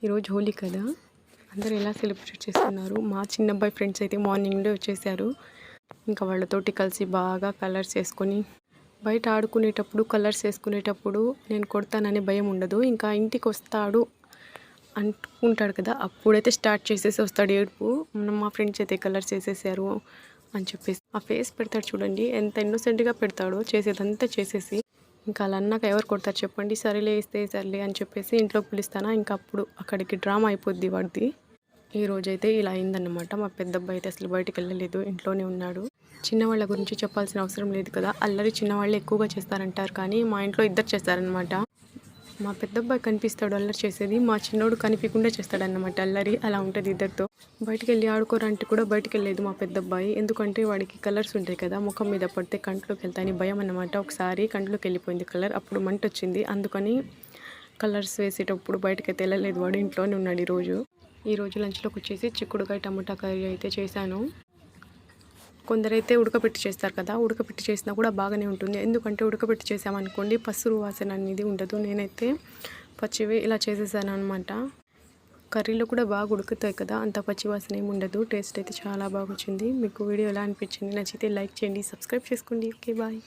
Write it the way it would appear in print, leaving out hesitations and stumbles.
ఈరోజు హోలీ కదా, అందరూ ఎలా సెలబ్రేట్ చేస్తున్నారు. మా చిన్న అబ్బాయి ఫ్రెండ్స్ అయితే మార్నింగ్ నుండి వచ్చేసారు. ఇంకా వాళ్ళతోటి కలిసి బాగా కలర్స్ వేసుకొని బయట ఆడుకునేటప్పుడు కలర్స్ వేసుకునేటప్పుడు నేను కొడతాననే భయం ఉండదు. ఇంకా ఇంటికి వస్తాడు అనుకుంటాడు కదా, అప్పుడైతే స్టార్ట్ చేసేసి వస్తాడు ఏడుపు. మా ఫ్రెండ్స్ అయితే కలర్స్ వేసేసారు అని చెప్పేసి ఆ ఫేస్ పెడతాడు చూడండి, ఎంత ఇన్నోసెంట్గా పెడతాడో చేసేదంతా చేసేసి. ఇంకా అలా అన్నాక ఎవరు కొడతారు చెప్పండి. సరేలే వేస్తే సరేలే అని చెప్పేసి ఇంట్లోకి పిలుస్తానా, ఇంకా అప్పుడు అక్కడికి డ్రామా అయిపోద్ది వాడిది. ఈ రోజైతే ఇలా అయిందన్నమాట. మా పెద్ద అబ్బాయి అయితే అసలు బయటికి వెళ్ళలేదు, ఇంట్లోనే ఉన్నాడు. చిన్నవాళ్ళ గురించి చెప్పాల్సిన అవసరం లేదు కదా, అల్లరి చిన్నవాళ్ళు ఎక్కువగా చేస్తారంటారు, కానీ మా ఇంట్లో ఇద్దరు చేస్తారనమాట. మా పెద్ద అబ్బాయి కనిపిస్తాడు అల్లరి చేసేది, మా చిన్నోడు కనిపించకుండా చేస్తాడన్నమాట అల్లరి. అలా ఉంటుంది ఇద్దరితో. బయటికి వెళ్ళి ఆడుకోరంటే కూడా బయటికి వెళ్ళలేదు మా పెద్ద అబ్బాయి, ఎందుకంటే వాడికి కలర్స్ ఉంటాయి కదా, ముఖం మీద పడితే కంట్లోకి వెళ్తాయని భయం అన్నమాట. ఒకసారి కంట్లోకి వెళ్ళిపోయింది కలర్, అప్పుడు మంట వచ్చింది. అందుకని కలర్స్ వేసేటప్పుడు బయటకైతే వెళ్ళలేదు, వాడు ఇంట్లోనే ఉన్నాడు. ఈరోజు లంచ్లోకి వచ్చేసి చిక్కుడుకాయ టమాటా కర్రీ అయితే చేశాను. కొందరైతే ఉడకపెట్టి చేస్తారు కదా, ఉడకపెట్టి చేసినా కూడా బాగానే ఉంటుంది. ఎందుకంటే ఉడకపెట్టి చేసామనుకోండి పసురు వాసన అనేది ఉండదు. నేనైతే పచ్చివి ఇలా చేసేసాను అనమాట. కర్రీలో కూడా బాగా ఉడుకుతాయి కదా, అంత పచ్చి వాసన ఏమి ఉండదు. టేస్ట్ అయితే చాలా బాగా వచ్చింది. మీకు వీడియో ఎలా అనిపించింది? నచ్చితే లైక్ చేయండి, సబ్స్క్రైబ్ చేసుకోండి. Okay, bye.